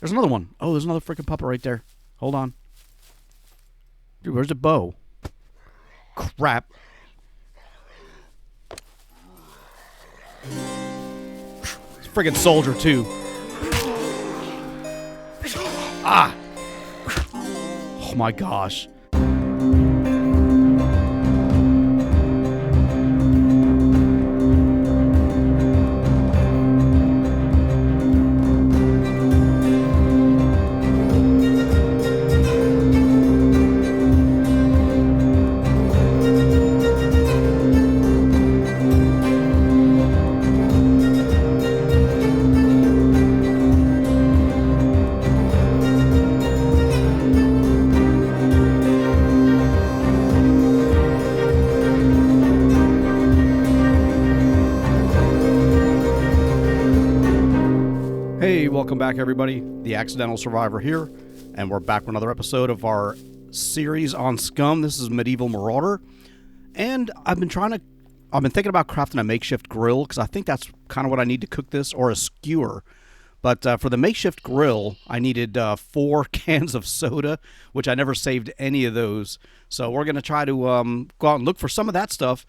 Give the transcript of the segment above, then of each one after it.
There's another one. Oh, there's another freaking puppet right there. Hold on. Dude, where's the bow? Crap. It's a friggin' soldier, too. Ah! Oh my gosh. Hey, welcome back everybody. The Accidental Survivor here, and we're back with another episode of our series on SCUM. This is Medieval Marauder, and I've been thinking about crafting a makeshift grill, because I think that's kind of what I need to cook this, or a skewer. But for the makeshift grill, I needed 4 cans of soda, which I never saved any of those. So we're going to try to go out and look for some of that stuff.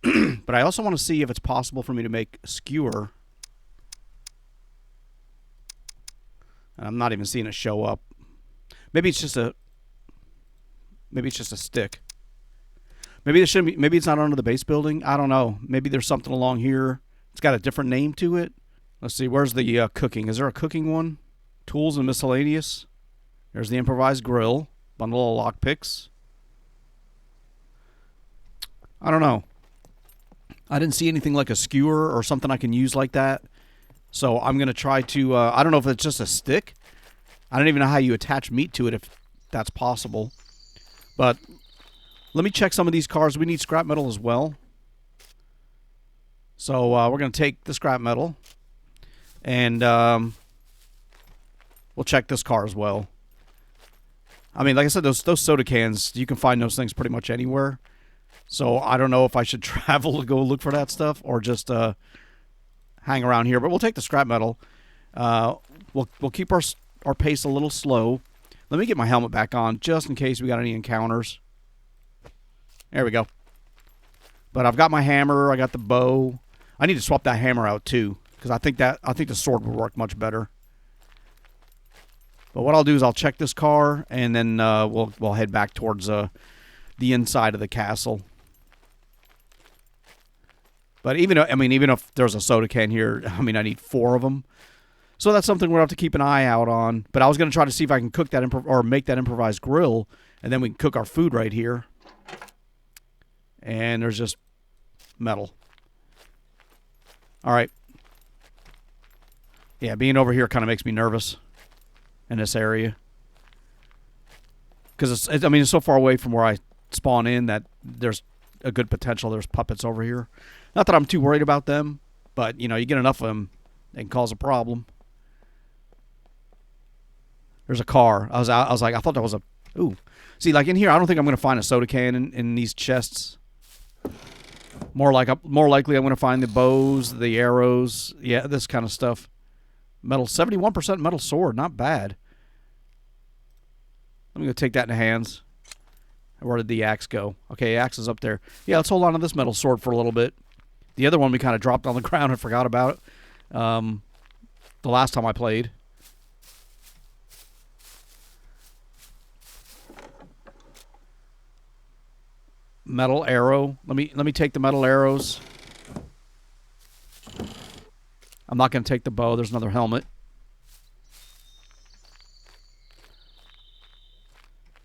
But I also want to see if it's possible for me to make a skewer. I'm not even seeing it show up. Maybe it's just a stick. Maybe it shouldn't be, maybe it's not under the base building. I don't know. Maybe there's something along here. It's got a different name to it. Let's see. Where's the cooking? Is there a cooking one? Tools and miscellaneous. There's the improvised grill. Bundle of lockpicks. I don't know. I didn't see anything like a skewer or something I can use like that. So I'm going to try to, I don't know if it's just a stick. I don't even know how you attach meat to it if that's possible. But let me check some of these cars. We need scrap metal as well. So we're going to take the scrap metal. And we'll check this car as well. I mean, like I said, those soda cans, you can find those things pretty much anywhere. So I don't know if I should travel to go look for that stuff or just hang around here, but we'll take the scrap metal. We'll keep our pace a little slow. Let me get my helmet back on just in case we got any encounters. There we go. But I've got my hammer. I got the bow. I need to swap that hammer out too, because I think the sword would work much better. But what I'll do is I'll check this car, and then we'll head back towards the inside of the castle. But even if there's a soda can here, I mean, I need 4 of them. So that's something we'll have to keep an eye out on. But I was going to try to see if I can cook that or make that improvised grill, and then we can cook our food right here. And there's just metal. All right. Yeah, being over here kind of makes me nervous in this area. Because it's so far away from where I spawn in that there's a good potential there's puppets over here. Not that I'm too worried about them, but, you get enough of them, they can cause a problem. There's a car. I thought that was a... Ooh. See, like in here, I don't think I'm going to find a soda can in these chests. More likely I'm going to find the bows, the arrows, yeah, this kind of stuff. Metal, 71% metal sword, not bad. Let me go take that in the hands. Where did the axe go? Okay, the axe is up there. Yeah, let's hold on to this metal sword for a little bit. The other one we kind of dropped on the ground and forgot about it the last time I played. Metal arrow. Let me take the metal arrows. I'm not going to take the bow. There's another helmet.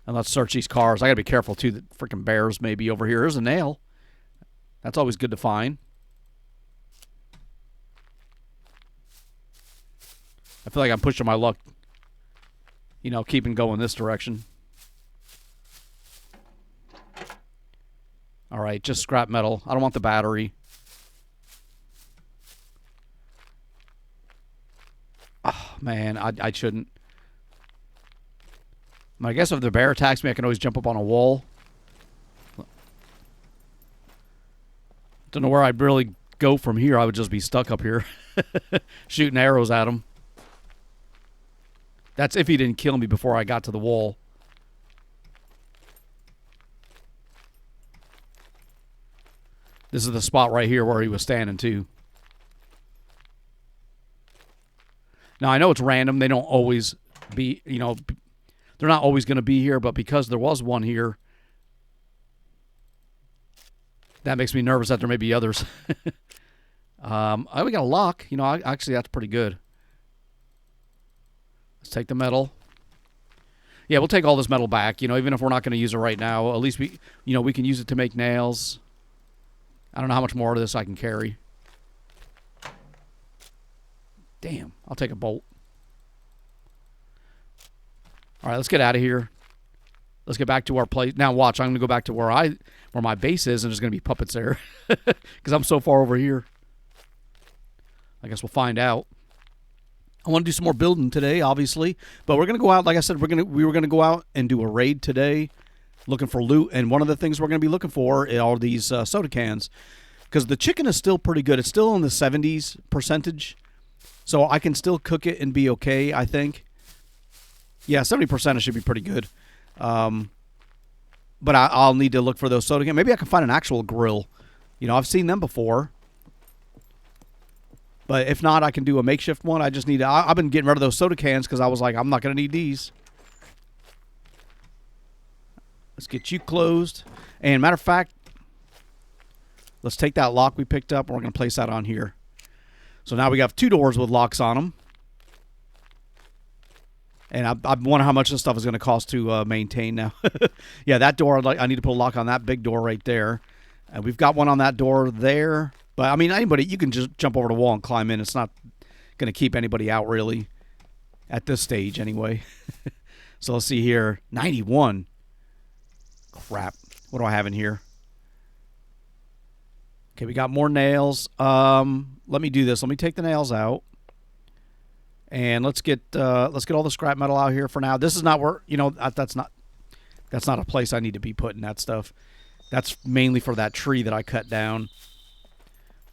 And let's search these cars. I got to be careful, too, that freaking bears may be over here. Here's a nail. That's always good to find. I feel like I'm pushing my luck, keeping going this direction. All right, just scrap metal. I don't want the battery. Oh, man, I shouldn't. I guess if the bear attacks me, I can always jump up on a wall. Don't know where I'd really go from here. I would just be stuck up here shooting arrows at him. That's if he didn't kill me before I got to the wall. This is the spot right here where he was standing, too. Now, I know it's random. They don't always be, you know, they're not always going to be here, but because there was one here, that makes me nervous that there may be others. We got a lock. You know, actually, that's pretty good. Let's take the metal. Yeah, we'll take all this metal back. You know, even if we're not going to use it right now, at least we, you know, we can use it to make nails. I don't know how much more of this I can carry. Damn, I'll take a bolt. All right, let's get out of here. Let's get back to our place. Now, watch, I'm going to go back to where my base is, and there's going to be puppets there because I'm so far over here. I guess we'll find out. I want to do some more building today, obviously, but we're going to go out. Like I said, we were going to go out and do a raid today, looking for loot. And one of the things we're going to be looking for are these soda cans, because the chicken is still pretty good. It's still in the 70s percentage, so I can still cook it and be okay. I think, yeah, 70% it should be pretty good. But I'll need to look for those soda cans. Maybe I can find an actual grill. You know, I've seen them before. But if not, I can do a makeshift one. I just need to, I've been getting rid of those soda cans because I was like, I'm not going to need these. Let's get you closed. And matter of fact, let's take that lock we picked up and we're going to place that on here. So now we got 2 doors with locks on them. And I wonder how much this stuff is going to cost to maintain now. Yeah, that door, I need to put a lock on that big door right there. And we've got one on that door there. But, I mean, anybody, you can just jump over the wall and climb in. It's not going to keep anybody out, really, at this stage anyway. So let's see here. 91. Crap. What do I have in here? Okay, we got more nails. Let me do this. Let me take the nails out. And let's get all the scrap metal out here for now. This is not where, you know, that's not a place I need to be putting that stuff. That's mainly for that tree that I cut down.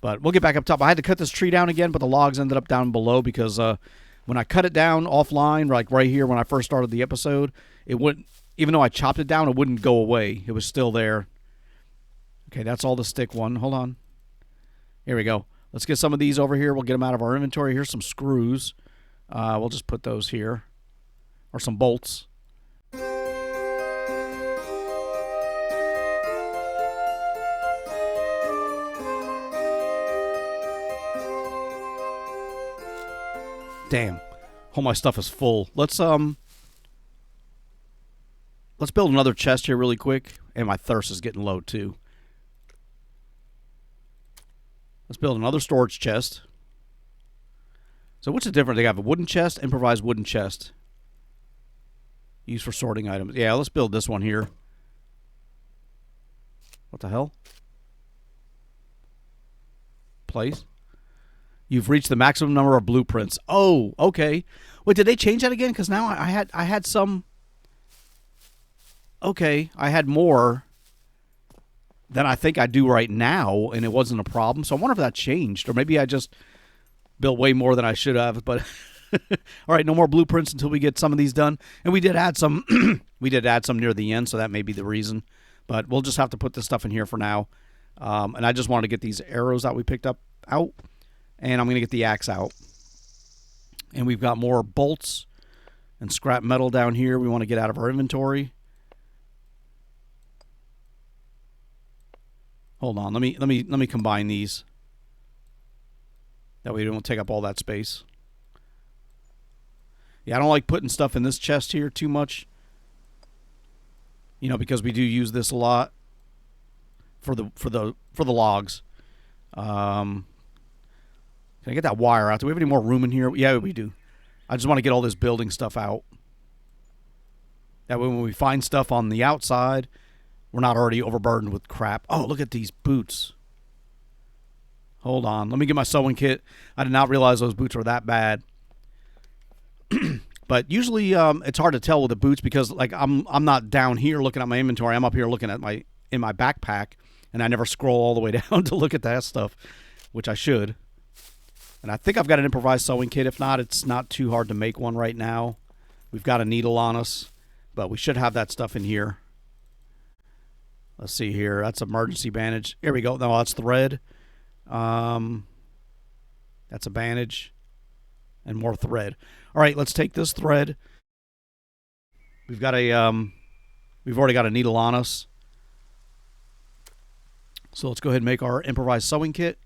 But we'll get back up top. I had to cut this tree down again, but the logs ended up down below because when I cut it down offline, like right here when I first started the episode, it wouldn't, even though I chopped it down, it wouldn't go away. It was still there. Okay, that's all the stick one. Hold on. Here we go. Let's get some of these over here. We'll get them out of our inventory. Here's some screws. We'll just put those here. Or some bolts. Damn. All my stuff is full. Let's build another chest here really quick. And my thirst is getting low too. Let's build another storage chest. So what's the difference? They have a wooden chest, improvised wooden chest. Used for sorting items. Yeah, let's build this one here. What the hell? Place. You've reached the maximum number of blueprints. Oh, okay. Wait, did they change that again? Because now I had some. Okay, I had more than I think I do right now, and it wasn't a problem. So I wonder if that changed, or maybe I just built way more than I should have. But all right, no more blueprints until we get some of these done. And we did add some. We did add some near the end, so that may be the reason. But we'll just have to put this stuff in here for now. And I just wanted to get these arrows that we picked up out. And I'm going to get the axe out. And we've got more bolts and scrap metal down here we want to get out of our inventory. Hold on. Let me combine these. That way we don't take up all that space. Yeah, I don't like putting stuff in this chest here too much. You know, because we do use this a lot for the logs. Can I get that wire out? Do we have any more room in here? Yeah, we do. I just want to get all this building stuff out. That way when we find stuff on the outside, we're not already overburdened with crap. Oh, look at these boots. Hold on. Let me get my sewing kit. I did not realize those boots were that bad. But usually it's hard to tell with the boots because like I'm not down here looking at my inventory. I'm up here looking at in my backpack, and I never scroll all the way down to look at that stuff, which I should. And I think I've got an improvised sewing kit. If not, it's not too hard to make one right now. We've got a needle on us, but we should have that stuff in here. Let's see here. That's emergency bandage. Here we go. No, that's thread. That's a bandage. And more thread. All right, let's take this thread. We've got a we've already got a needle on us. So let's go ahead and make our improvised sewing kit.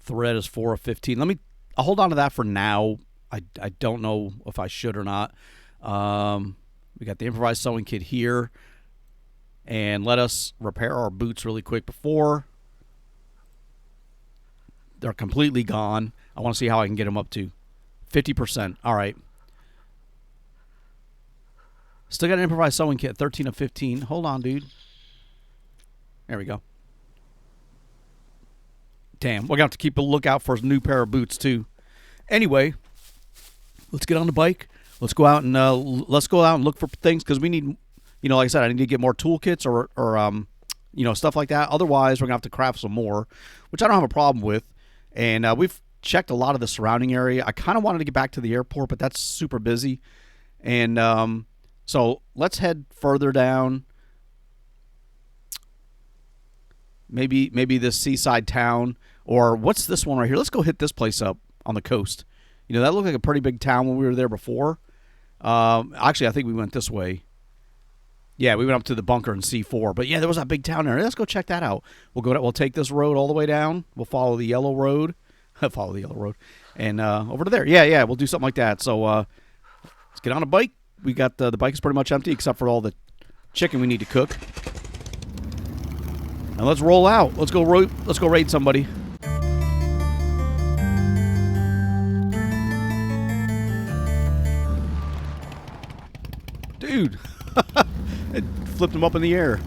Thread is 4 of 15. I'll hold on to that for now. I don't know if I should or not. We got the improvised sewing kit here. And let us repair our boots really quick before they're completely gone. I want to see how I can get them up to 50%. All right. Still got an improvised sewing kit, 13 of 15. Hold on, dude. There we go. Damn, we're going to have to keep a lookout for a new pair of boots, too. Anyway, let's get on the bike. Let's go out and look for things, because we need, like I said, I need to get more toolkits or stuff like that. Otherwise, we're going to have to craft some more, which I don't have a problem with. And we've checked a lot of the surrounding area. I kind of wanted to get back to the airport, but that's super busy. And so let's head further down. Maybe this seaside town, or what's this one right here? Let's go hit this place up on the coast. That looked like a pretty big town when we were there before. Actually, I think we went this way. Yeah, we went up to the bunker in C4. But yeah, there was that big town there. Let's go check that out. We'll take this road all the way down. We'll follow the yellow road. Follow the yellow road. And over to there. Yeah, we'll do something like that. So let's get on a bike. We got the bike is pretty much empty except for all the chicken we need to cook. And let's roll out. Let's go raid somebody. Dude. It flipped him up in the air.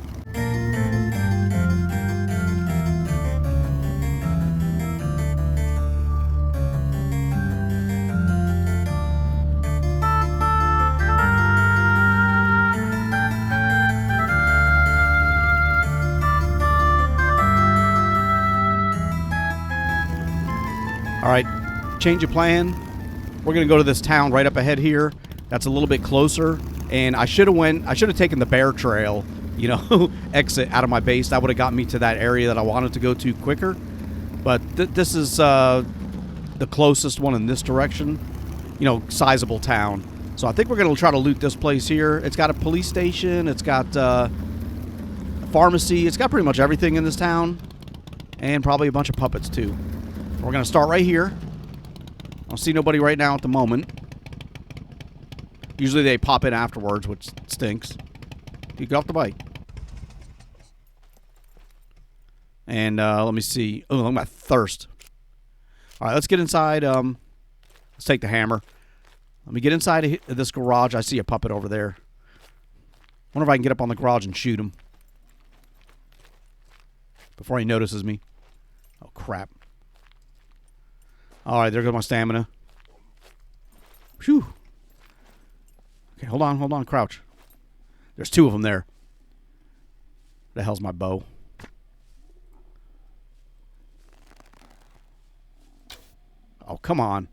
All right, change of plan. We're going to go to this town right up ahead here. That's a little bit closer. And I should have taken the bear trail, exit out of my base. That would have gotten me to that area that I wanted to go to quicker. But this is the closest one in this direction, sizable town. So I think we're going to try to loot this place here. It's got a police station. It's got a pharmacy. It's got pretty much everything in this town. And probably a bunch of puppets, too. We're going to start right here. I don't see nobody right now at the moment. Usually they pop in afterwards, which stinks. You get off the bike. And let me see. Oh, I'm at thirst. All right, let's get inside. Let's take the hammer. Let me get inside of this garage. I see a puppet over there. Wonder if I can get up on the garage and shoot him before he notices me. Oh, crap. All right, there goes my stamina. Phew. Okay, hold on, crouch. There's two of them there. The hell's my bow? Oh, come on.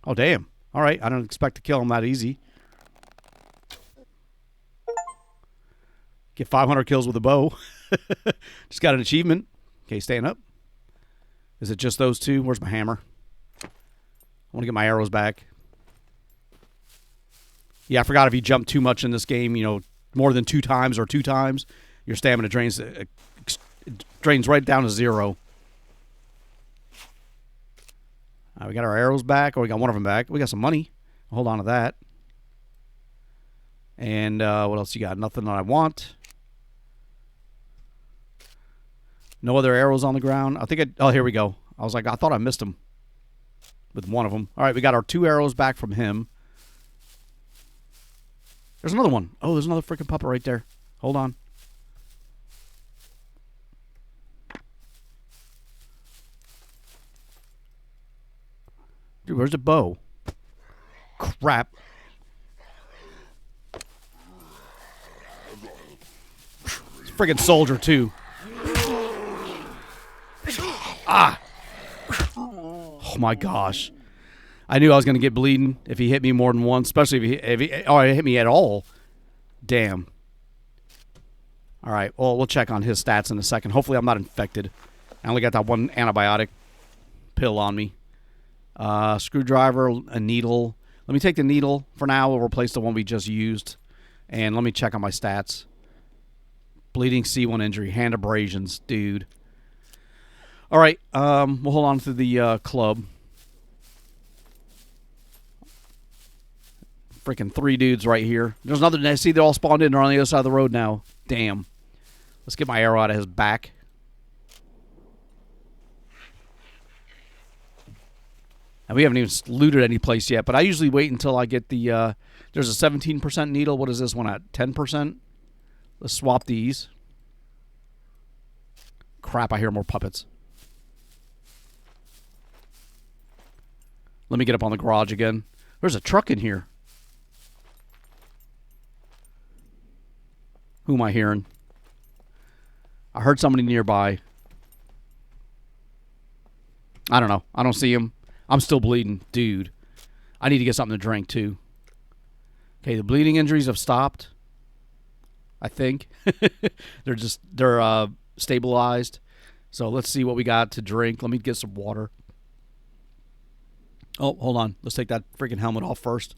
Oh, damn. All right, I don't expect to kill him that easy. Get 500 kills with a bow. Just got an achievement. Okay, staying up. Is it just those two? Where's my hammer? I want to get my arrows back. Yeah, I forgot if you jump too much in this game, more than 2 times or 2 times, your stamina drains right down to 0. We got our arrows back, or we got one of them back. We got some money. Hold on to that. And what else you got? Nothing that I want. No other arrows on the ground. Oh, here we go. I was like, I thought I missed them with one of them. All right, we got our 2 arrows back from him. There's another one. Oh, there's another freaking puppet right there. Hold on. Dude, where's the bow? Crap. friggin' soldier, too. Ah! Oh, my gosh. I knew I was going to get bleeding if he hit me more than once, especially if he hit me at all. Damn. All right, well, we'll check on his stats in a second. Hopefully I'm not infected. I only got that one antibiotic pill on me. Screwdriver, a needle. Let me take the needle for now. We'll replace the one we just used. And let me check on my stats. Bleeding C1 injury. Hand abrasions. Dude. All right, we'll hold on to the club. Freaking 3 dudes right here. There's another. See, they're all spawned in. They're on the other side of the road now. Damn. Let's get my arrow out of his back. And we haven't even looted any place yet, but I usually wait until I get the, there's a 17% needle. What is this one at? 10%? Let's swap these. Crap, I hear more puppets. Let me get up on the garage again. There's a truck in here. Who am I hearing? I heard somebody nearby. I don't know. I don't see him. I'm still bleeding. Dude. I need to get something to drink, too. Okay, the bleeding injuries have stopped. I think. They're stabilized. So let's see what we got to drink. Let me get some water. Oh, hold on. Let's take that freaking helmet off first.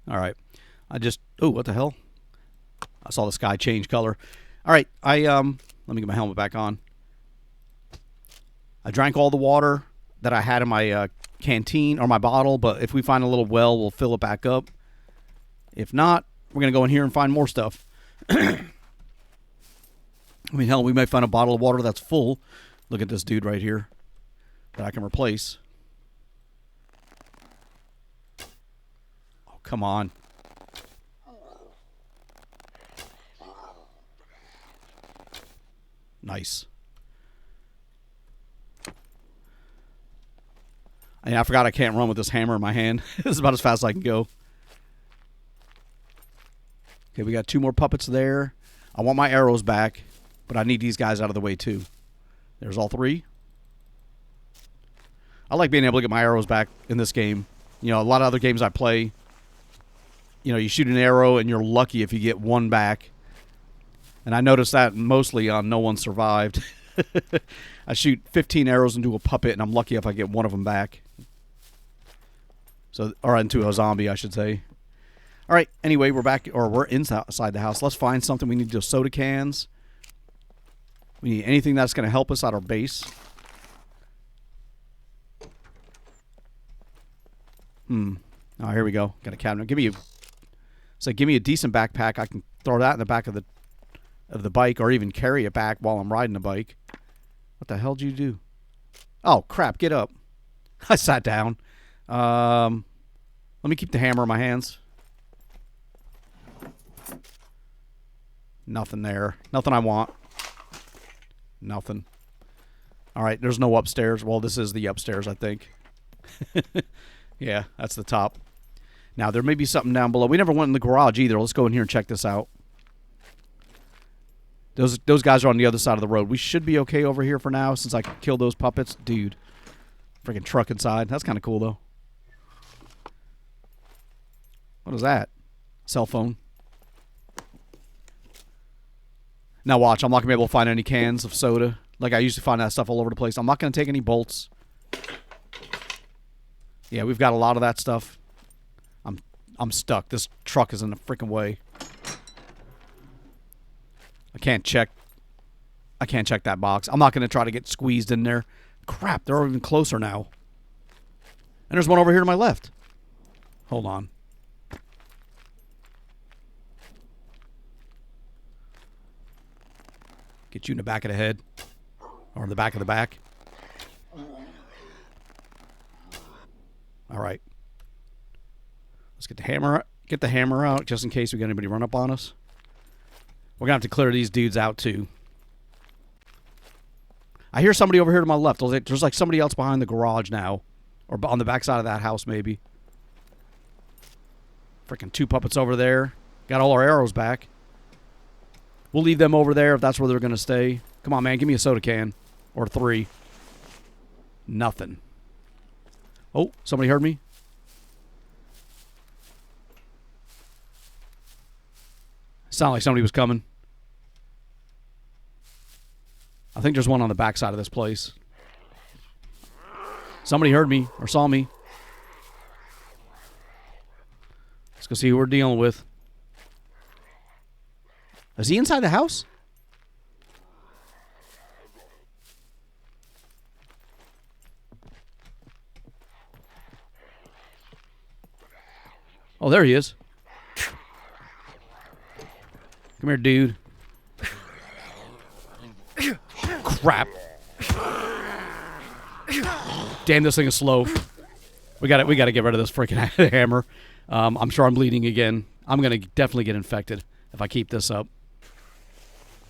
All right. Oh, what the hell? I saw the sky change color. All right. Let me get my helmet back on. I drank all the water that I had in my canteen or my bottle, but if we find a little well, we'll fill it back up. If not, we're going to go in here and find more stuff. I mean, hell, we might find a bottle of water that's full. Look at this dude right here that I can replace. Oh, come on. Nice. I forgot I can't run with this hammer in my hand. This is about as fast as I can go. Okay, we got 2 more puppets there. I want my arrows back, but I need these guys out of the way too. There's all 3. I like being able to get my arrows back in this game. You know, a lot of other games I play, you know, you shoot an arrow and you're lucky if you get 1 back. And I noticed that mostly on No One Survived. I shoot 15 arrows into a puppet, and I'm lucky if I get 1 of them back. So, or into a zombie, I should say. All right. Anyway, we're back, or we're inside the house. Let's find something. We need those soda cans. We need anything that's going to help us at our base. Oh, here we go. Got a cabinet. Give me a decent backpack. I can throw that in the back of the bike, or even carry it back while I'm riding the bike. What the hell did you do? Oh, crap. Get up. I sat down. Let me keep the hammer in my hands. Nothing there. Nothing I want. Nothing. All right, there's no upstairs. Well, this is the upstairs, I think. Yeah, that's the top. Now, there may be something down below. We never went in the garage either. Let's go in here and check this out. Those guys are on the other side of the road. We should be okay over here for now since I can kill those puppets. Dude. Freaking truck inside. That's kind of cool, though. What is that? Cell phone. Now watch. I'm not going to be able to find any cans of soda. Like I used to find that stuff all over the place. I'm not going to take any bolts. Yeah, we've got a lot of that stuff. I'm stuck. This truck is in the freaking way. I can't check that box. I'm not going to try to get squeezed in there. Crap, they're even closer now. And there's one over here to my left. Hold on. Get you in the back of the head. Or in the back of the back. All right. Let's get the hammer out just in case we got anybody run up on us. We're going to have to clear these dudes out too. I hear somebody over here to my left. There's like somebody else behind the garage now. Or on the backside of that house, maybe. Freaking 2 puppets over there. Got all our arrows back. We'll leave them over there if that's where they're going to stay. Come on, man. Give me a soda can. Or 3. Nothing. Oh, somebody heard me? Sounded like somebody was coming. I think there's one on the backside of this place. Somebody heard me or saw me. Let's go see who we're dealing with. Is he inside the house? Oh, there he is. Come here, dude. Crap. Damn, this thing is slow. We got to get rid of this freaking hammer. I'm sure I'm bleeding again. I'm gonna definitely get infected if I keep this up.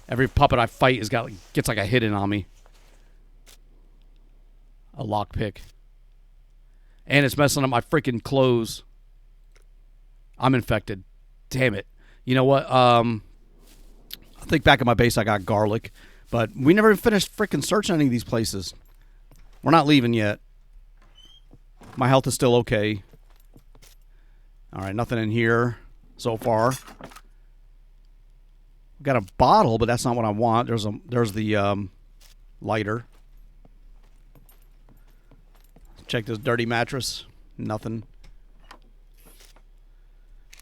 Every puppet I fight gets like a hit in on me. A lockpick. And it's messing up my freaking clothes. I'm infected. Damn it. You know what? I think back at my base I got garlic. But we never finished freaking searching any of these places. We're not leaving yet. My health is still okay. Alright, nothing in here so far. Got a bottle, but that's not what I want. There's the lighter. Check this dirty mattress. Nothing.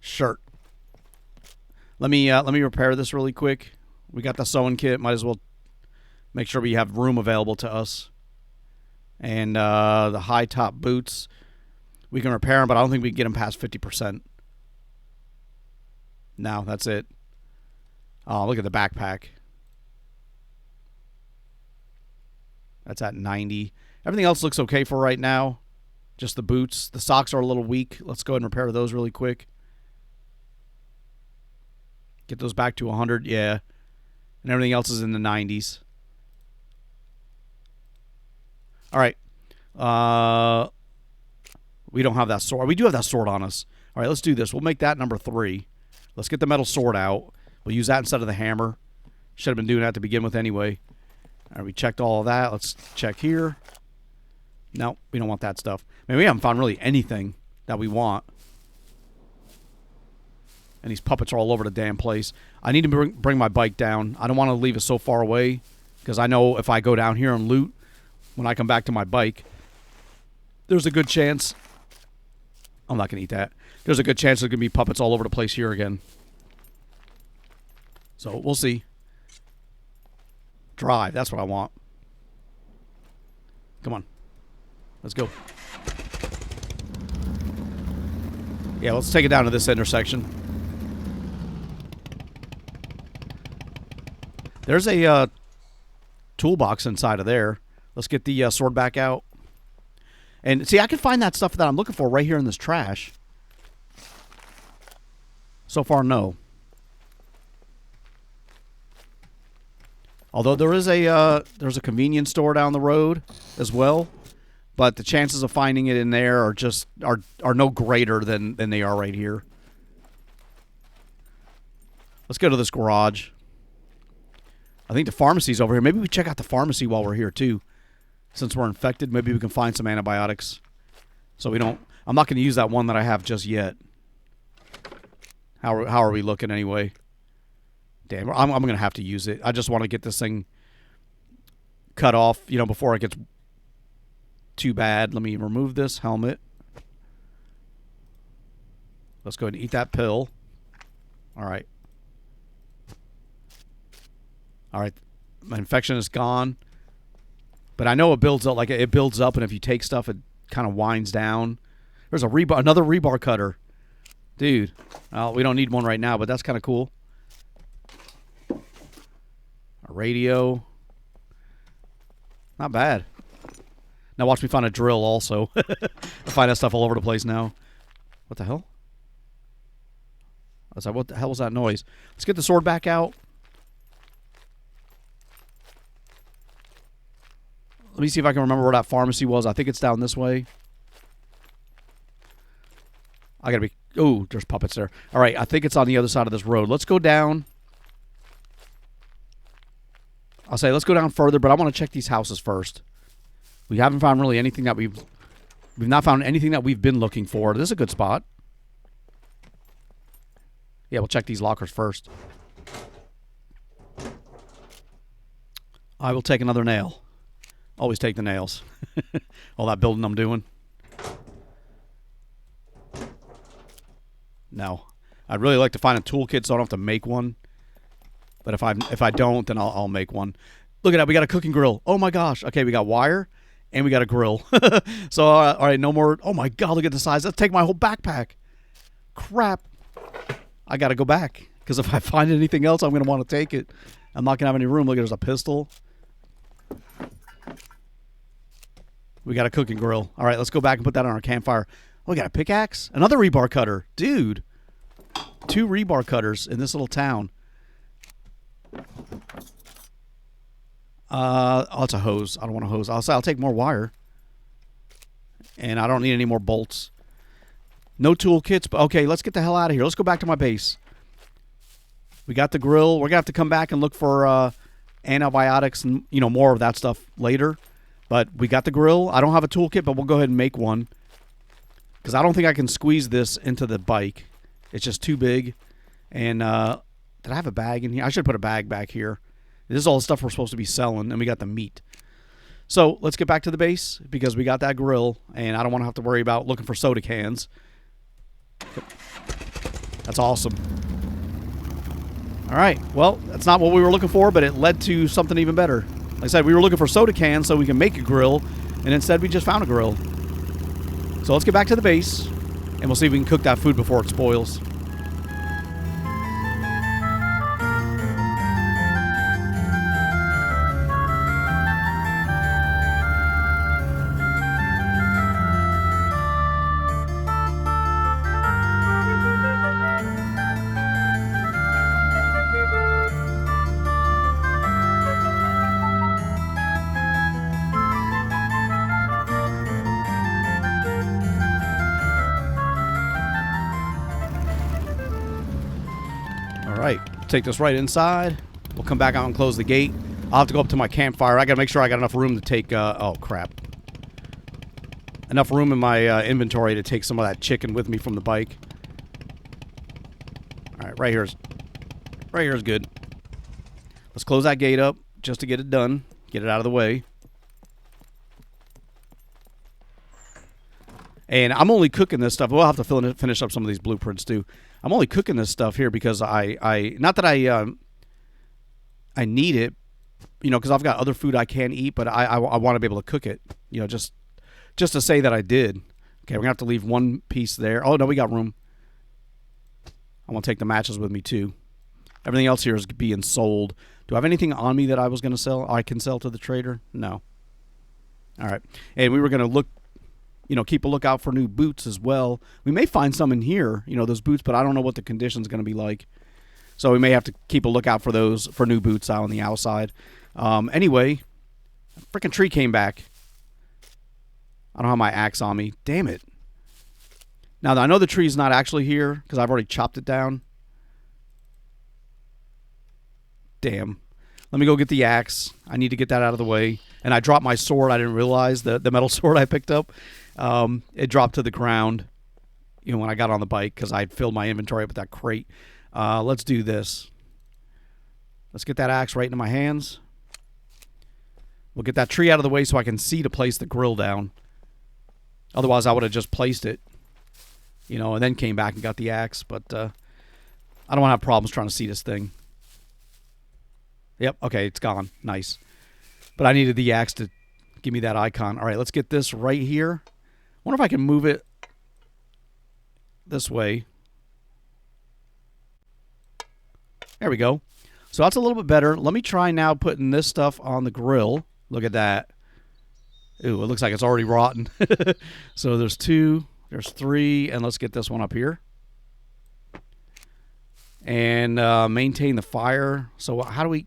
Shirt. Let me repair this really quick. We got the sewing kit. Might as well make sure we have room available to us. And the high top boots. We can repair them, but I don't think we can get them past 50%. No, that's it. Oh, look at the backpack. That's at 90. Everything else looks okay for right now. Just the boots. The socks are a little weak. Let's go ahead and repair those really quick. Get those back to 100. Yeah. And everything else is in the 90s. All right. We don't have that sword. We do have that sword on us. All right, let's do this. We'll make that number 3. Let's get the metal sword out. We'll use that instead of the hammer. Should have been doing that to begin with anyway. All right, we checked all of that. Let's check here. No, we don't want that stuff. I mean, we haven't found really anything that we want. And these puppets are all over the damn place. I need to bring my bike down. I don't want to leave it so far away because I know if I go down here and loot, when I come back to my bike, there's a good chance... I'm not going to eat that. There's a good chance there's going to be puppets all over the place here again. So, we'll see. Drive. That's what I want. Come on. Let's go. Yeah, let's take it down to this intersection. There's a toolbox inside of there. Let's get the sword back out. And see, I can find that stuff that I'm looking for right here in this trash. So far, no. Although there's a convenience store down the road as well, but the chances of finding it in there are no greater than they are right here. Let's go to this garage. I think the pharmacy's over here. Maybe we check out the pharmacy while we're here too. Since we're infected, maybe we can find some antibiotics. So we don't... I'm not going to use that one that I have just yet. How are we looking anyway? Damn, I'm going to have to use it. I just want to get this thing cut off, you know, before it gets too bad. Let me remove this helmet. Let's go ahead and eat that pill. All right. All right. My infection is gone. But I know it builds up, it builds up, and if you take stuff, it kind of winds down. There's another rebar cutter. Dude, we don't need one right now, but that's kind of cool. A radio. Not bad. Now watch me find a drill also. I find that stuff all over the place now. What the hell? I was like, what the hell was that noise? Let's get the sword back out. Let me see if I can remember where that pharmacy was. I think it's down this way. I gotta be... Oh, there's puppets there. All right, I think it's on the other side of this road. Let's go down. I'll say let's go down further, but I want to check these houses first. We haven't found really anything that we've not found anything that we've been looking for. This is a good spot. Yeah, we'll check these lockers first. I will take another nail. Always take the nails. All that building I'm doing. No. I'd really like to find a toolkit so I don't have to make one. But if I don't, then I'll make one. Look at that. We got a cooking grill. Oh, my gosh. Okay, we got wire, and we got a grill. So, all right, no more. Oh, my God, look at the size. Let's take my whole backpack. Crap. I got to go back. Because if I find anything else, I'm going to want to take it. I'm not going to have any room. Look, there's a pistol. We got a cooking grill. All right, let's go back and put that on our campfire. Oh, we got a pickaxe? Another rebar cutter. Dude. 2 rebar cutters in this little town. Oh, it's a hose. I don't want a hose. I'll take more wire. And I don't need any more bolts. No toolkits, but okay, let's get the hell out of here. Let's go back to my base. We got the grill. We're going to have to come back and look for antibiotics and, you know, more of that stuff later. But we got the grill. I don't have a toolkit, but we'll go ahead and make one. Because I don't think I can squeeze this into the bike. It's just too big. And did I have a bag in here? I should put a bag back here. This is all the stuff we're supposed to be selling, and we got the meat. So let's get back to the base because we got that grill, and I don't want to have to worry about looking for soda cans. That's awesome. All right. Well, that's not what we were looking for, but it led to something even better. Like I said, we were looking for soda cans so we can make a grill, and instead we just found a grill. So let's get back to the base, and we'll see if we can cook that food before it spoils. Take this right inside. We'll come back out and close the gate. I'll have to go up to my campfire. I gotta make sure I got enough room to take oh crap, enough room in my inventory to take some of that chicken with me from the bike. All right, right here's good. Let's close that gate up just to get it done, get it out of the way. And I'm only cooking this stuff. We'll have to finish up some of these blueprints too. I'm only cooking this stuff here because I not that I need it, you know, because I've got other food I can eat, but I want to be able to cook it, you know, just to say that I did. Okay, we're gonna have to leave one piece there. Oh no, we got room. I want to take the matches with me too. Everything else here is being sold. Do I have anything on me that I was gonna sell? I can sell to the trader? No. All right, and we were gonna look. You know, keep a lookout for new boots as well. We may find some in here, you know, those boots, but I don't know what the condition's going to be like. So we may have to keep a lookout for those, for new boots out on the outside. Anyway, a freaking tree came back. I don't have my axe on me. Damn it. Now, I know the tree's not actually here because I've already chopped it down. Damn. Let me go get the axe. I need to get that out of the way. And I dropped my sword. I didn't realize the metal sword I picked up. It dropped to the ground, you know, when I got on the bike because I'd filled my inventory up with that crate. Let's do this. Let's get that axe right into my hands. We'll get that tree out of the way so I can see to place the grill down. Otherwise, I would have just placed it, you know, and then came back and got the axe. But I don't want to have problems trying to see this thing. Yep, okay, it's gone. Nice. But I needed the axe to give me that icon. All right, let's get this right here. I wonder if I can move it this way. There we go. So that's a little bit better. Let me try now putting this stuff on the grill. Look at that. Ooh, it looks like it's already rotten. So there's 2, there's 3, and let's get this one up here. And maintain the fire. So how do we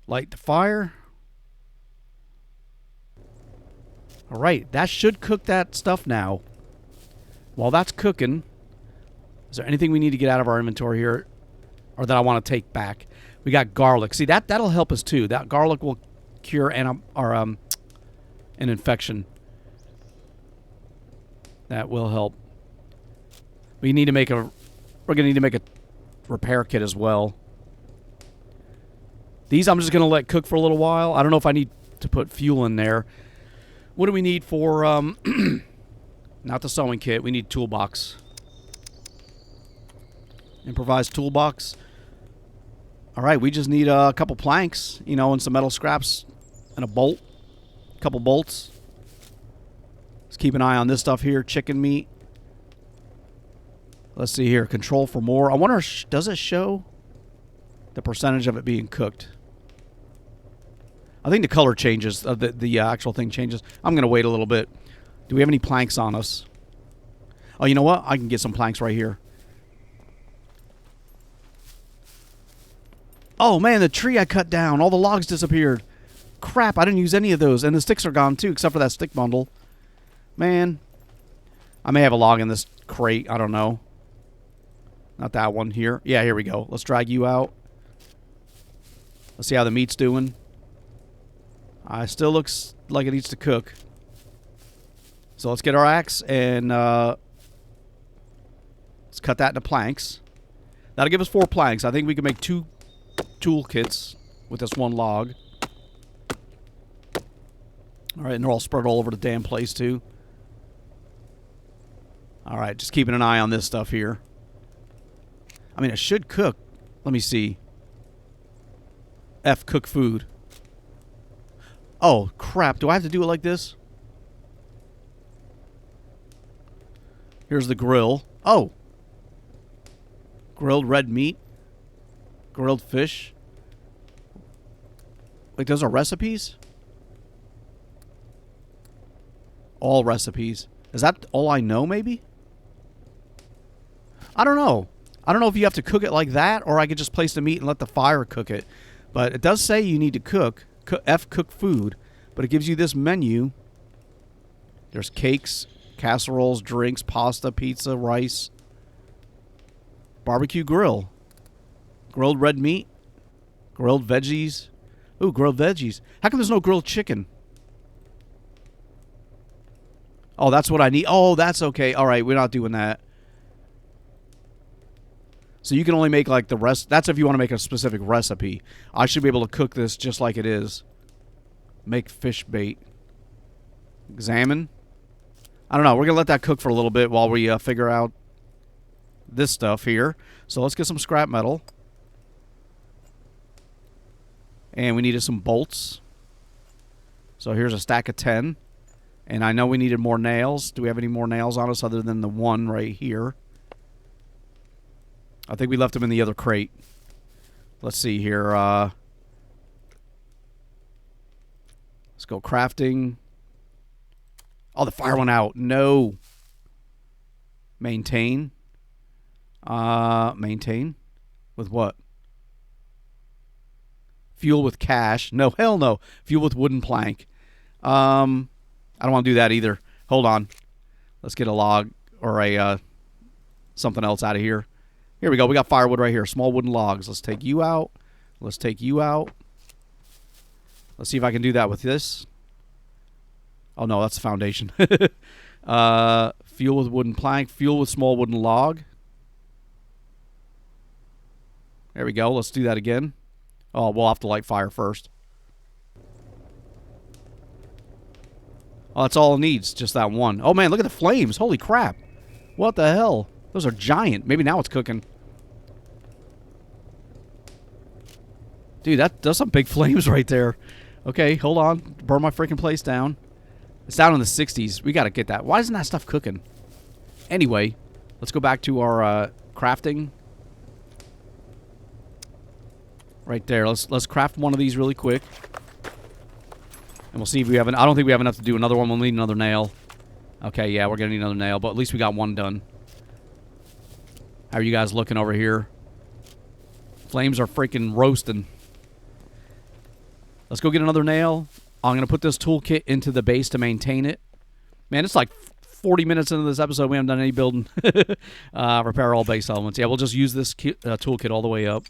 light the fire? All right, that should cook that stuff now. While that's cooking, is there anything we need to get out of our inventory here, or that I want to take back? We got garlic. See, that'll help us too. That garlic will cure an infection. That will help. We need to make a. We're gonna need to make a repair kit as well. These I'm just gonna let cook for a little while. I don't know if I need to put fuel in there. What do we need for? Not the sewing kit. We need toolbox. Improvised toolbox. All right, we just need a couple planks, you know, and some metal scraps and a bolt, a couple bolts. Let's keep an eye on this stuff here. Chicken meat. Let's see here. Control for more. I wonder, does it show the percentage of it being cooked? I think the color changes. The actual thing changes. I'm going to wait a little bit. Do we have any planks on us? Oh, you know what? I can get some planks right here. Oh, man, the tree I cut down. All the logs disappeared. Crap, I didn't use any of those. And the sticks are gone, too, except for that stick bundle. Man. I may have a log in this crate. I don't know. Not that one here. Yeah, here we go. Let's drag you out. Let's see how the meat's doing. Still looks like it needs to cook. So let's get our axe and let's cut that into planks. That'll give us 4 planks. I think we can make 2 toolkits with this one log. Alright, and they're all spread all over the damn place too. Alright, just keeping an eye on this stuff here. I mean, it should cook. Let me see. F, cook food. Oh, crap. Do I have to do it like this? Here's the grill. Oh. Grilled red meat. Grilled fish. Wait, those are recipes? All recipes. Is that all I know, maybe? I don't know. I don't know if you have to cook it like that, or I could just place the meat and let the fire cook it. But it does say you need to cook. F, cook food. But it gives you this menu. There's cakes, casseroles, drinks, pasta, pizza, rice. Barbecue grill. Grilled red meat. Grilled veggies. Ooh, grilled veggies. How come there's no grilled chicken? Oh, that's what I need. Oh, that's okay. All right, we're not doing that. So you can only make like the rest. That's if you want to make a specific recipe. I should be able to cook this just like it is. Make fish bait. Examine. I don't know. We're going to let that cook for a little bit while we figure out this stuff here. So let's get some scrap metal. And we needed some bolts. So here's a stack of 10. And I know we needed more nails. Do we have any more nails on us other than the one right here? I think we left them in the other crate. Let's see here. Let's go crafting. Oh, the fire went out. No. Maintain. Maintain. With what? Fuel with cash. No, hell no. Fuel with wooden plank. I don't want to do that either. Hold on. Let's get a log or a something else out of here. Here we go. We got firewood right here. Small wooden logs. Let's take you out. Let's take you out. Let's see if I can do that with this. Oh, no. That's the foundation. Fuel with wooden plank. Fuel with small wooden log. There we go. Let's do that again. Oh, we'll have to light fire first. Oh, that's all it needs. Just that one. Oh, man. Look at the flames. Holy crap. What the hell? Those are giant. Maybe now it's cooking. Dude, that's some big flames right there. Okay, hold on. Burn my freaking place down. It's down in the 60s. We got to get that. Why isn't that stuff cooking? Anyway, let's go back to our crafting. Right there. Let's craft one of these really quick. And we'll see if we have I don't think we have enough to do another one. We'll need another nail. Okay, yeah, we're going to need another nail. But at least we got one done. How are you guys looking over here? Flames are freaking roasting. Let's go get another nail. I'm going to put this toolkit into the base to maintain it. Man, it's like 40 minutes into this episode. We haven't done any building. Repair all base elements. Yeah, we'll just use this toolkit all the way up.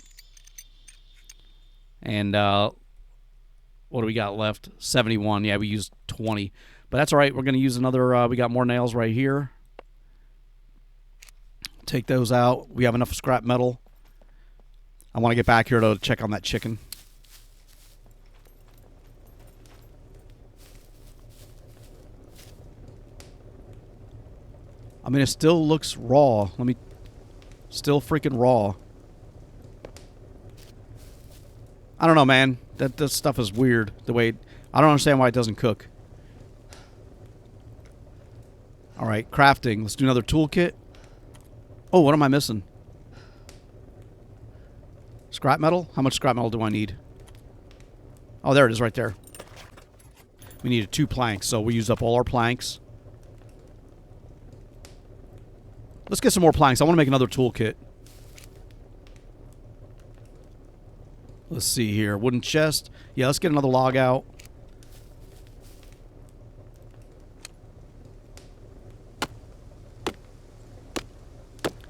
And what do we got left? 71. Yeah, we used 20. But that's all right. We're going to use another. We got more nails right here. Take those out. We have enough scrap metal. I want to get back here to check on that chicken. I mean, it still looks raw. Still freaking raw. I don't know, man. That stuff is weird. The way I don't understand why it doesn't cook. All right, crafting. Let's do another toolkit. Oh, what am I missing? Scrap metal? How much scrap metal do I need? Oh, there it is right there. We needed 2 planks, so we used up all our planks. Let's get some more planks. I want to make another toolkit. Let's see here. Wooden chest. Yeah, let's get another log out.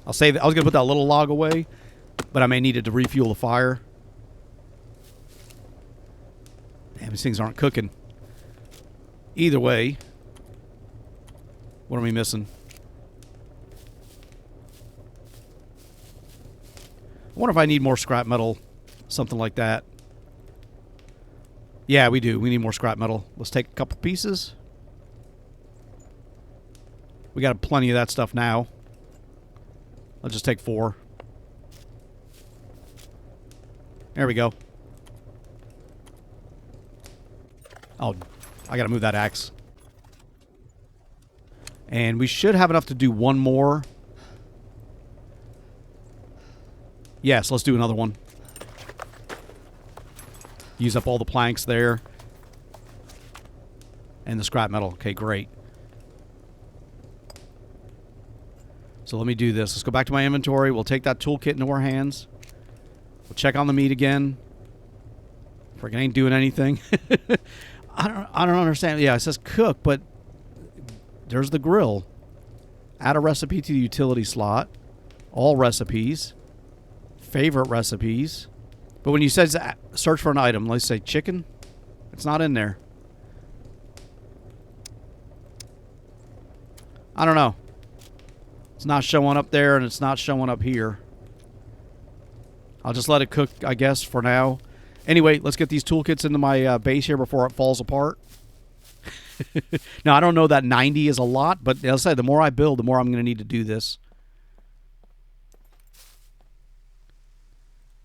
I'll save that. I was going to put that little log away, but I may need it to refuel the fire. Damn, these things aren't cooking. Either way, what are we missing? I wonder if I need more scrap metal, something like that. Yeah, we do. We need more scrap metal. Let's take a couple pieces. We got plenty of that stuff now. Let's just take 4. There we go. Oh, I gotta move that axe. And we should have enough to do one more. Yes, let's do another one. Use up all the planks there. And the scrap metal. Okay, great. So let me do this. Let's go back to my inventory. We'll take that toolkit into our hands. We'll check on the meat again. Freaking ain't doing anything. I don't understand. Yeah, it says cook, but there's the grill. Add a recipe to the utility slot. All recipes. Favorite recipes. But when you said search for an item, let's say chicken, it's not in there. I don't know. It's not showing up there, and it's not showing up here. I'll just let it cook, I guess, for now. Anyway, let's get these toolkits into my base here before it falls apart. Now, I don't know that 90 is a lot, but as I said, the more I build, the more I'm going to need to do this.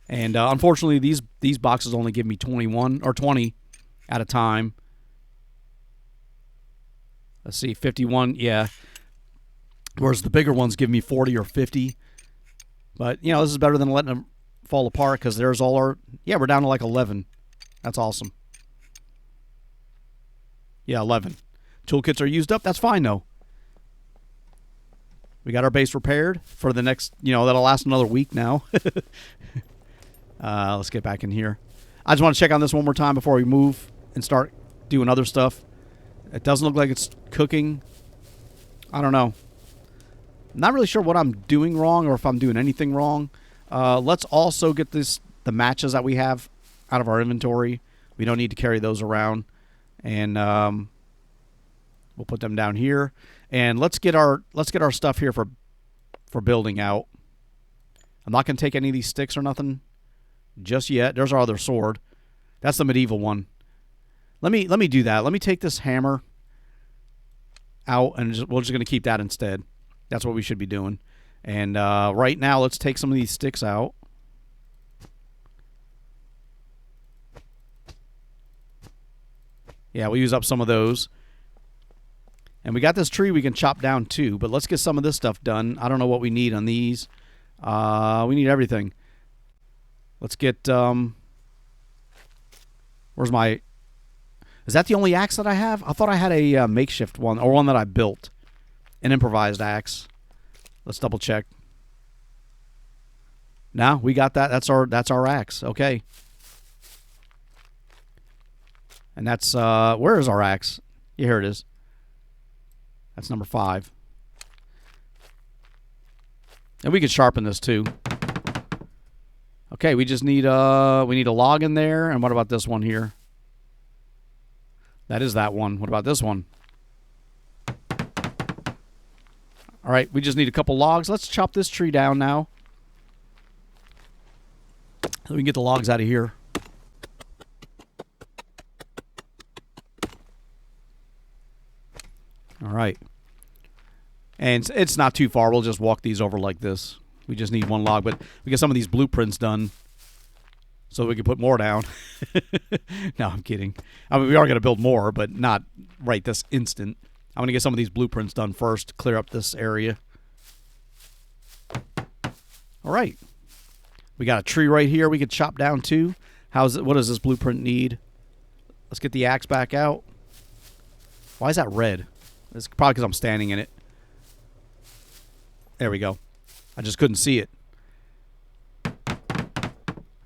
And unfortunately, these boxes only give me 21 or 20 at a time. Let's see, 51, yeah. Whereas the bigger ones give me 40 or 50. But, you know, this is better than letting them fall apart because there's all our... Yeah, we're down to like 11. That's awesome. Yeah, 11. Toolkits are used up. That's fine, though. We got our base repaired for the next... You know, that'll last another week now. Let's get back in here. I just want to check on this one more time before we move and start doing other stuff. It doesn't look like it's cooking. I don't know. Not really sure what I'm doing wrong or if I'm doing anything wrong. Let's also get the matches that we have out of our inventory. We don't need to carry those around. And we'll put them down here. And let's get our stuff here for building out. I'm not going to take any of these sticks or nothing just yet. There's our other sword. That's the medieval one. Let me do that. Let me take this hammer out, and we're just going to keep that instead. That's what we should be doing. And right now, let's take some of these sticks out. Yeah, we'll use up some of those. And we got this tree we can chop down too, but let's get some of this stuff done. I don't know what we need on these. We need everything. Let's get... where's my... Is that the only axe that I have? I thought I had a makeshift one, or one that I built. An improvised axe. Let's double check. Now we got that. That's our axe. Okay. And that's, where is our axe? Yeah, here it is. That's number 5. And we could sharpen this too. Okay, we just need, we need a log in there. And what about this one here? That is that one. What about this one? All right, we just need a couple logs. Let's chop this tree down now. So we can get the logs out of here. All right. And it's not too far. We'll just walk these over like this. We just need one log, but we get some of these blueprints done so we can put more down. No, I'm kidding. I mean, we are going to build more, but not right this instant. I'm going to get some of these blueprints done first to clear up this area. All right. We got a tree right here we could chop down too. How's it? What does this blueprint need? Let's get the axe back out. Why is that red? It's probably because I'm standing in it. There we go. I just couldn't see it.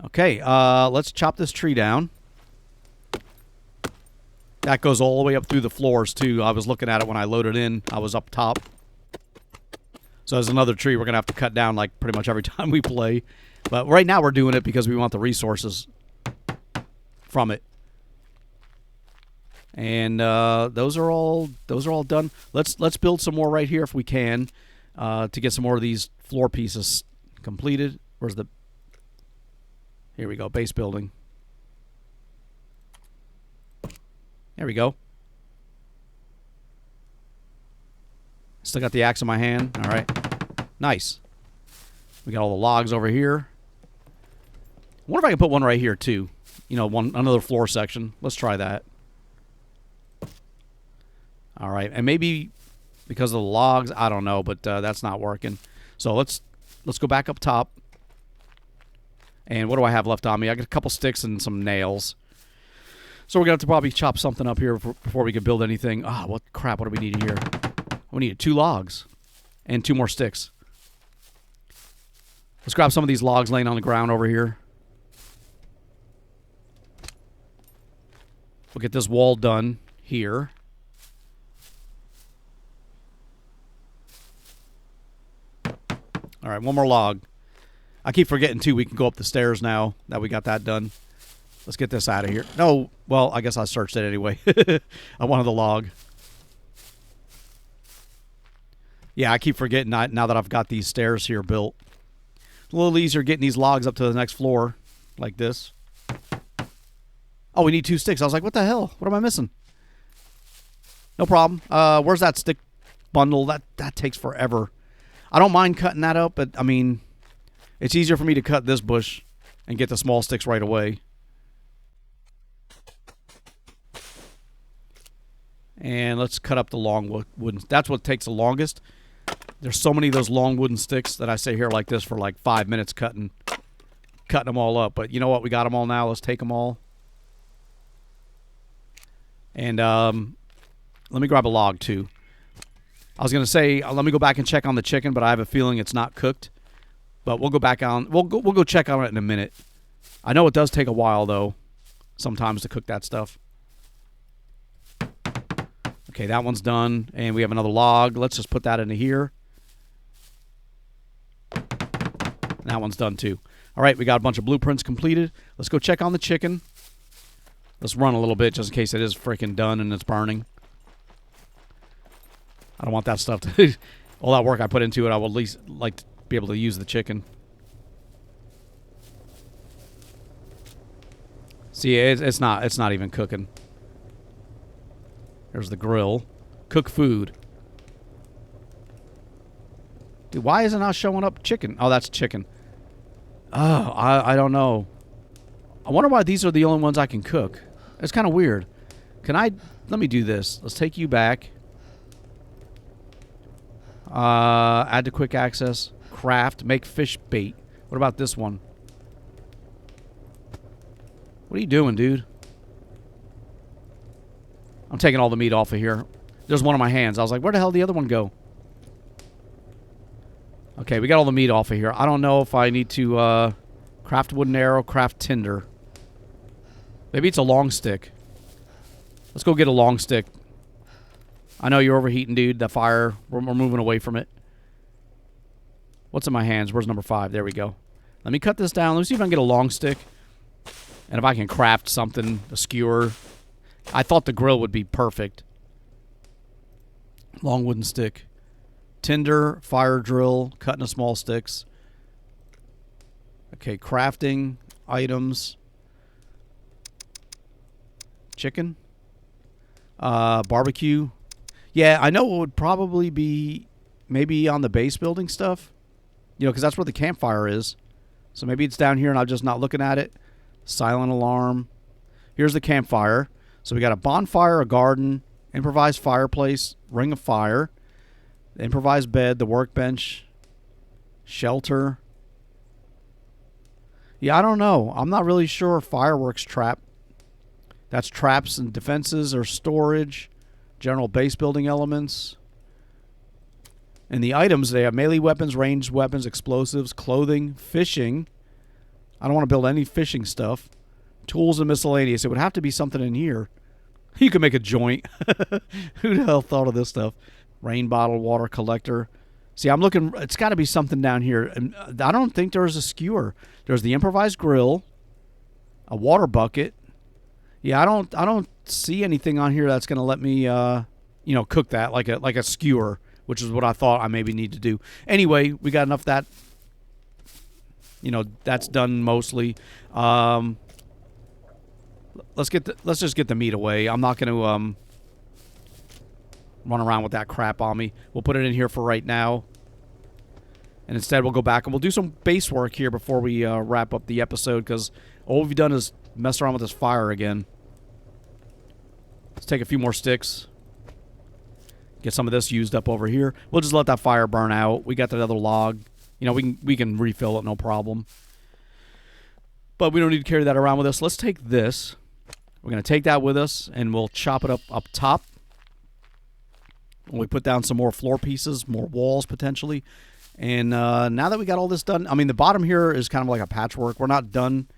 Okay, let's chop this tree down. That goes all the way up through the floors, too. I was looking at it when I loaded in. I was up top. So there's another tree we're going to have to cut down like pretty much every time we play. But right now we're doing it because we want the resources from it. And those are all done. Let's build some more right here if we can to get some more of these floor pieces completed. Where's the... Here we go, base building. There we go. Still got the axe in my hand. All right. Nice. We got all the logs over here. I wonder if I can put one right here, too. You know, another floor section. Let's try that. All right. And maybe because of the logs, I don't know, but that's not working. So let's go back up top. And what do I have left on me? I got a couple sticks and some nails. So we're going to have to probably chop something up here before we can build anything. Ah, what crap, what do we need here? We need 2 logs and 2 more sticks. Let's grab some of these logs laying on the ground over here. We'll get this wall done here. All right, one more log. I keep forgetting, too, we can go up the stairs now that we got that done. Let's get this out of here. No, well, I guess I searched it anyway. I wanted the log. Yeah, I keep forgetting now that I've got these stairs here built. A little easier getting these logs up to the next floor like this. Oh, we need 2 sticks. I was like, what the hell? What am I missing? No problem. Where's that stick bundle? That takes forever. I don't mind cutting that up, but, I mean, it's easier for me to cut this bush and get the small sticks right away. And let's cut up the long wooden. That's what takes the longest. There's so many of those long wooden sticks that I sit here like this for like 5 minutes cutting them all up. But you know what? We got them all now. Let's take them all. And let me grab a log too. I was gonna say let me go back and check on the chicken, but I have a feeling it's not cooked. But we'll go back on. We'll go check on it in a minute. I know it does take a while though, sometimes to cook that stuff. Okay, that one's done, and we have another log. Let's just put that into here. That one's done too. All right, we got a bunch of blueprints completed. Let's go check on the chicken. Let's run a little bit just in case it is freaking done and it's burning. I don't want that stuff to... all that work I put into it, I would at least like to be able to use the chicken. See, it's not even cooking. There's the grill. Cook food. Dude, why is it not showing up chicken? Oh, that's chicken. Oh, I don't know. I wonder why these are the only ones I can cook. It's kind of weird. Let me do this. Let's take you back. Add to quick access. Craft. Make fish bait. What about this one? What are you doing, dude? I'm taking all the meat off of here. There's one in my hands. I was like, where the hell did the other one go? Okay, we got all the meat off of here. I don't know if I need to craft wooden arrow, craft tinder. Maybe it's a long stick. Let's go get a long stick. I know you're overheating, dude. The fire, we're moving away from it. What's in my hands? Where's number 5? There we go. Let me cut this down. Let me see if I can get a long stick. And if I can craft something, a skewer. I thought the grill would be perfect. Long wooden stick. Tinder, fire drill, cutting a small sticks. Okay, crafting, items. Chicken. Barbecue. Yeah, I know it would probably be maybe on the base building stuff. You know, because that's where the campfire is. So maybe it's down here and I'm just not looking at it. Silent alarm. Here's the campfire. So we got a bonfire, a garden, improvised fireplace, ring of fire, the improvised bed, the workbench, shelter. Yeah, I don't know. I'm not really sure. Fireworks trap. That's traps and defenses or storage. General base building elements. And the items, they have melee weapons, ranged weapons, explosives, clothing, fishing. I don't want to build any fishing stuff. Tools and miscellaneous. It would have to be something in here. You could make a joint. Who the hell thought of this stuff? Rain bottle, water collector. See, I'm looking. It's got to be something down here. And I don't think there's a skewer. There's the improvised grill, a water bucket. Yeah, I don't see anything on here that's going to let me, cook that like a skewer, which is what I thought I maybe need to do. Anyway, we got enough that. That's done mostly. Let's just get the meat away. I'm not going to run around with that crap on me. We'll put it in here for right now. And instead we'll go back and we'll do some base work here before we wrap up the episode, because all we've done is mess around with this fire again. Let's take a few more sticks. Get some of this used up over here. We'll just let that fire burn out. We got that other log. We can refill it, no problem. But we don't need to carry that around with us. Let's take this. We're going to take that with us, and we'll chop it up top. We put down some more floor pieces, more walls potentially. And now that we got all this done, I mean, the bottom here is kind of like a patchwork. We're not done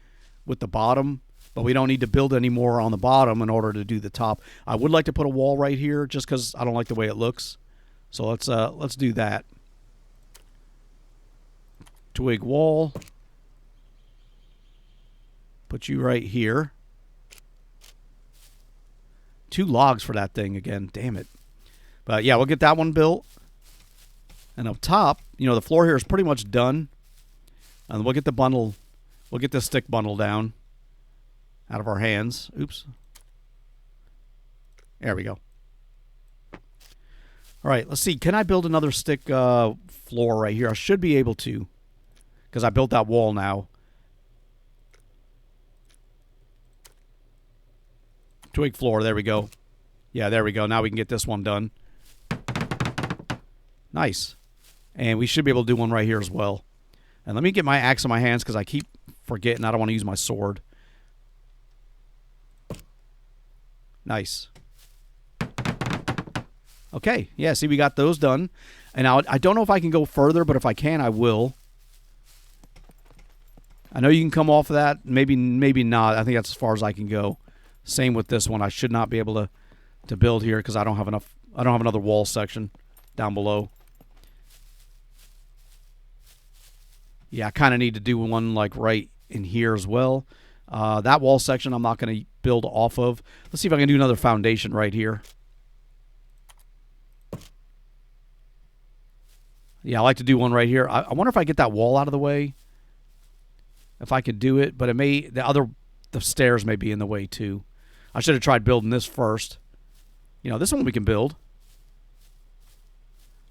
with the bottom, but we don't need to build any more on the bottom in order to do the top. I would like to put a wall right here just because I don't like the way it looks. So let's do that. Twig wall. Put you right here. 2 logs for that thing again. Damn it. But yeah, we'll get that one built. And up top, the floor here is pretty much done. And we'll get the bundle. We'll get this stick bundle down out of our hands. Oops. There we go. All right, let's see. Can I build another stick floor right here? I should be able to, because I built that wall now. Twig floor. There we go. Yeah, there we go. Now we can get this one done. Nice. And we should be able to do one right here as well. And let me get my axe in my hands because I keep forgetting I don't want to use my sword. Nice. Okay. Yeah, see, we got those done. And now I don't know if I can go further, but if I can, I will. I know you can come off of that. Maybe not. I think that's as far as I can go. Same with this one. I should not be able to build here because I don't have enough. I don't have another wall section down below. Yeah, I kind of need to do one like right in here as well. That wall section I'm not going to build off of. Let's see if I can do another foundation right here. Yeah, I like to do one right here. I wonder if I get that wall out of the way. If I could do it, but the stairs may be in the way too. I should have tried building this first. This one we can build.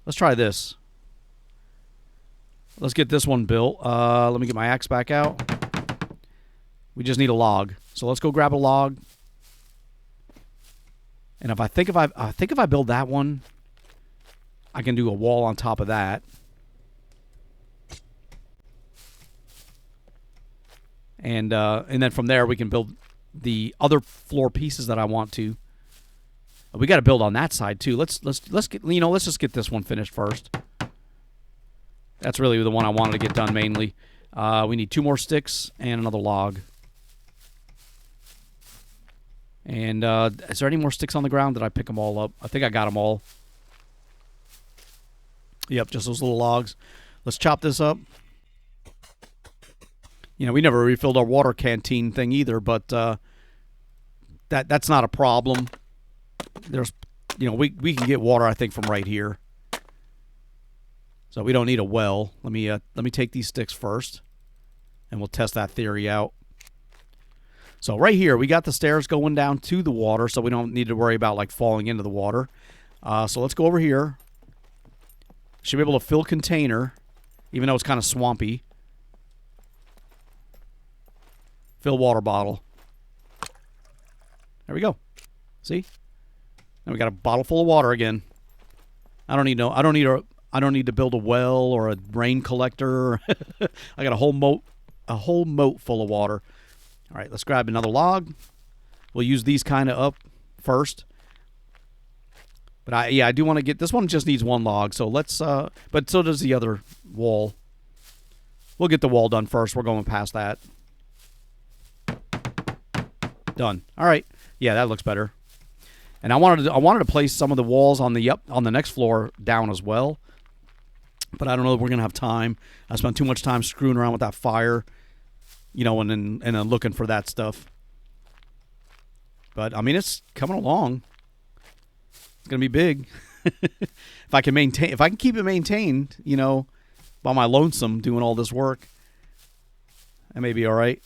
Let's try this. Let's get this one built. Let me get my axe back out. We just need a log. So let's go grab a log. And I think if I build that one, I can do a wall on top of that. And then from there we can build the other floor pieces that I want to. We got to build on that side too. Let's just get this one finished first. That's really the one I wanted to get done mainly. We need 2 more sticks and another log. And is there any more sticks on the ground? Did I pick them all up? I think I got them all. Yep, just those little logs. Let's chop this up. You know, we never refilled our water canteen thing either, but that's not a problem. There's, you know, we can get water, I think, from right here. So we don't need a well. Let me take these sticks first, and we'll test that theory out. So right here, we got the stairs going down to the water, so we don't need to worry about, like, falling into the water. So let's go over here. Should be able to fill container, even though it's kind of swampy. Fill water bottle. There we go. See? Now we got a bottle full of water again. I don't need to build a well or a rain collector. I got a whole moat full of water. All right, let's grab another log. We'll use these kind of up first. But I do want to get this one. Just needs one log, so let's. But so does the other wall. We'll get the wall done first. We're going past that. Done. All right. Yeah, that looks better. And I wanted to place some of the walls on the next floor down as well. But I don't know if we're gonna have time. I spent too much time screwing around with that fire. You know, and then looking for that stuff. But I mean, it's coming along. It's gonna be big. If I can keep it maintained, you know, by my lonesome doing all this work, that may be all right.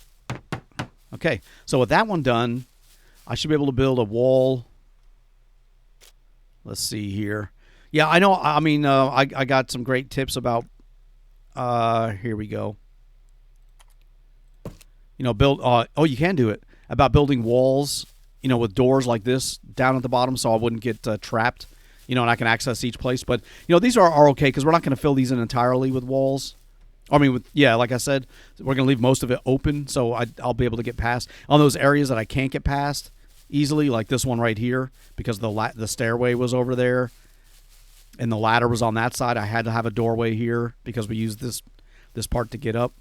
Okay, so with that one done, I should be able to build a wall. Let's see here. Yeah, I know. I mean, I got some great tips about. Here we go. You know, build. Oh, you can do it about building walls. You know, with doors like this down at the bottom, so I wouldn't get trapped. You know, and I can access each place. But you know, these are okay because we're not going to fill these in entirely with walls. I mean, like I said, we're going to leave most of it open, so I'll be able to get past on those areas that I can't get past easily, like this one right here, because the stairway was over there, and the ladder was on that side. I had to have a doorway here because we used this part to get up.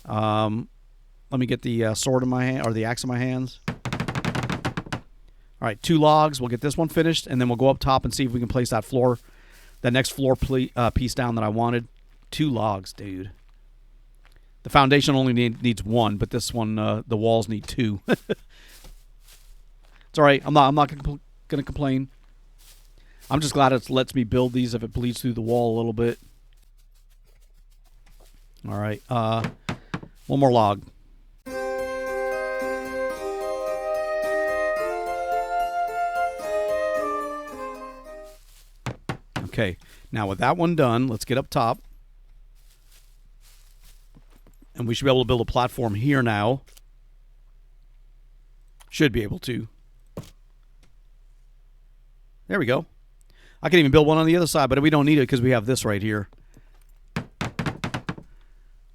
Let me get the sword in my hand, or the axe in my hands. All right, 2 logs. We'll get this one finished, and then we'll go up top and see if we can place that next floor piece down that I wanted. 2 logs, dude. The foundation only needs 1, but this one, the walls need 2. It's all right. I'm not gonna complain. I'm just glad it lets me build these if it bleeds through the wall a little bit. All right. One more log. Okay. Now with that one done, let's get up top. And we should be able to build a platform here now. Should be able to. There we go. I can even build one on the other side, but we don't need it because we have this right here.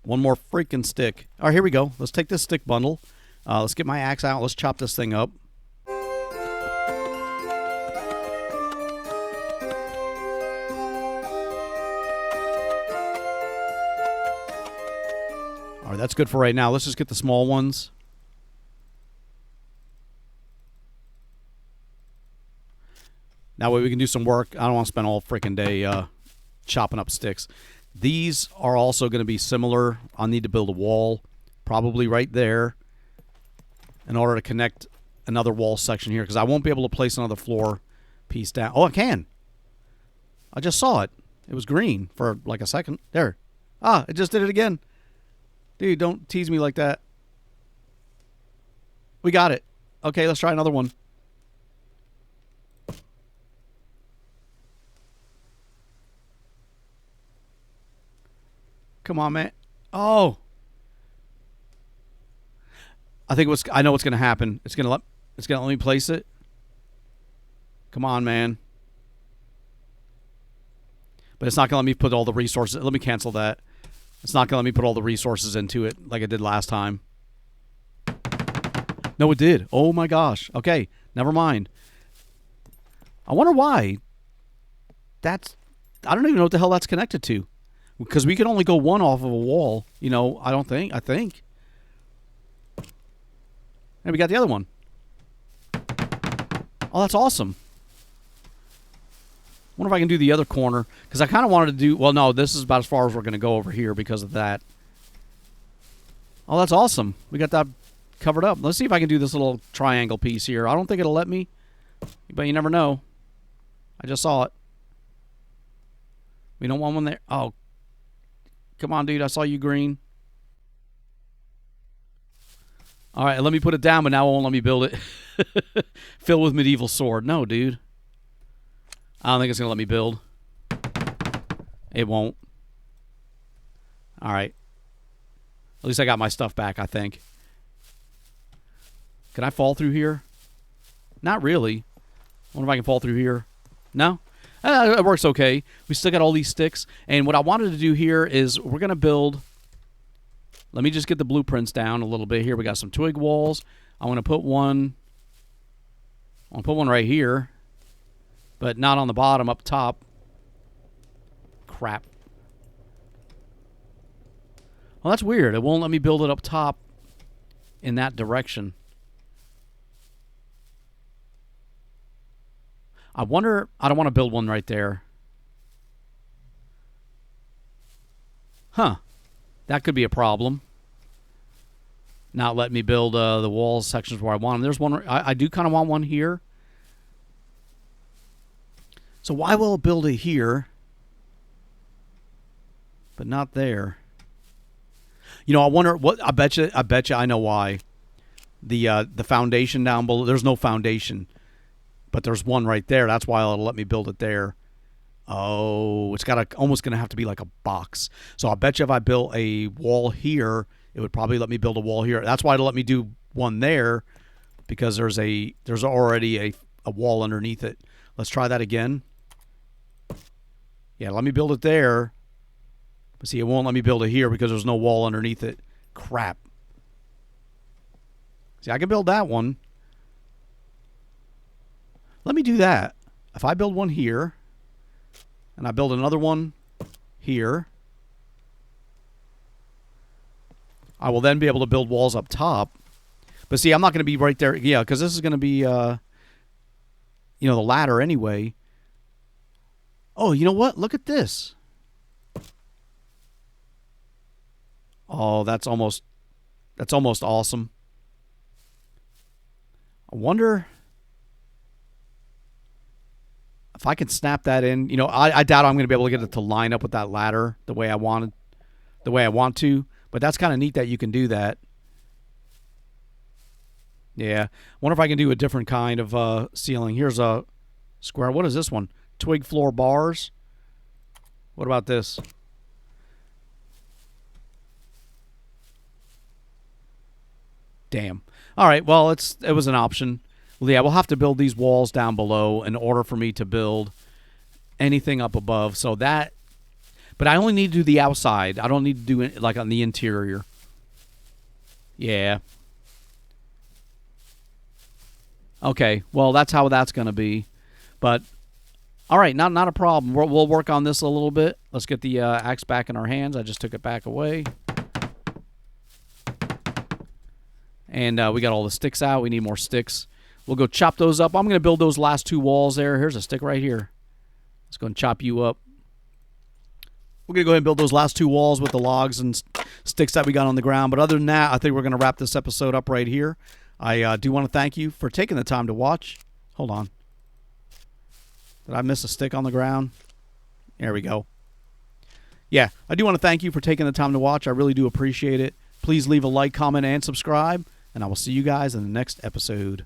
One more freaking stick. All right, here we go. Let's take this stick bundle. Let's get my axe out. Let's chop this thing up. All right, that's good for right now. Let's just get the small ones. That way we can do some work. I don't want to spend all freaking day chopping up sticks. These are also going to be similar. I'll need to build a wall, probably right there, in order to connect another wall section here, because I won't be able to place another floor piece down. Oh, I can. I just saw it. It was green for like a second. There. Ah, it just did it again. Dude, don't tease me like that. We got it. Okay, let's try another one. Come on, man. Oh. I know what's going to happen. It's going to let me place it. Come on, man. But it's not going to let me put all the resources. Let me cancel that. It's not going to let me put all the resources into it like I did last time. No, it did. Oh, my gosh. Okay, never mind. I wonder why. I don't even know what the hell that's connected to. Because we can only go one off of a wall. You know, I think. And we got the other one. Oh, that's awesome. Wonder if I can do the other corner, because I kind of wanted to do... Well, no, this is about as far as we're going to go over here because of that. Oh, that's awesome. We got that covered up. Let's see if I can do this little triangle piece here. I don't think it'll let me, but you never know. I just saw it. We don't want one there. Oh, come on, dude. I saw you green. All right, let me put it down, but now it won't let me build it. Fill with medieval sword. No, dude. I don't think it's going to let me build. It won't. All right. At least I got my stuff back, I think. Can I fall through here? Not really. I wonder if I can fall through here. No? It works okay. We still got all these sticks. And what I wanted to do here is we're going to build... Let me just get the blueprints down a little bit here. We got some twig walls. I want to put one... I want to put one right here. But not on the bottom, up top. Crap. Well, that's weird. It won't let me build it up top in that direction. I wonder... I don't want to build one right there. Huh. That could be a problem. Not letting me build the walls sections where I want them. There's one... I do kind of want one here. So why will it build it here, but not there? You know, I wonder what... I bet you I know why. The foundation down below... There's no foundation. But there's one right there. That's why it'll let me build it there. Oh, it's almost going to have to be like a box. So I bet you if I built a wall here, it would probably let me build a wall here. That's why it'll let me do one there, because there's already a wall underneath it. Let's try that again. Yeah, let me build it there. But see, it won't let me build it here because there's no wall underneath it. Crap. See, I can build that one. Let me do that. If I build one here, and I build another one here, I will then be able to build walls up top. But see, I'm not going to be right there. Yeah, because this is going to be, you know, the ladder anyway. Oh, you know what? Look at this. Oh, that's almost awesome. I wonder if I can snap that in. You know, I doubt I'm going to be able to get it to line up with that ladder the way I want to. But that's kind of neat that you can do that. Yeah. Wonder if I can do a different kind of ceiling. Here's a square. What is this one? Twig floor bars. What about this? Damn. All right. Well, it was an option. Well, yeah, we'll have to build these walls down below in order for me to build anything up above. So that... But I only need to do the outside. I don't need to do it like on the interior. Yeah. Okay. Well, that's how that's going to be. But, all right, not a problem. We'll work on this a little bit. Let's get the axe back in our hands. I just took it back away. And we got all the sticks out. We need more sticks. We'll go chop those up. I'm going to build those last two walls there. Here's a stick right here. Let's go and chop you up. We're going to go ahead and build those last two walls with the logs and sticks that we got on the ground. But other than that, I think we're going to wrap this episode up right here. I do want to thank you for taking the time to watch. Hold on. Did I miss a stick on the ground? There we go. Yeah, I do want to thank you for taking the time to watch. I really do appreciate it. Please leave a like, comment, and subscribe. And I will see you guys in the next episode.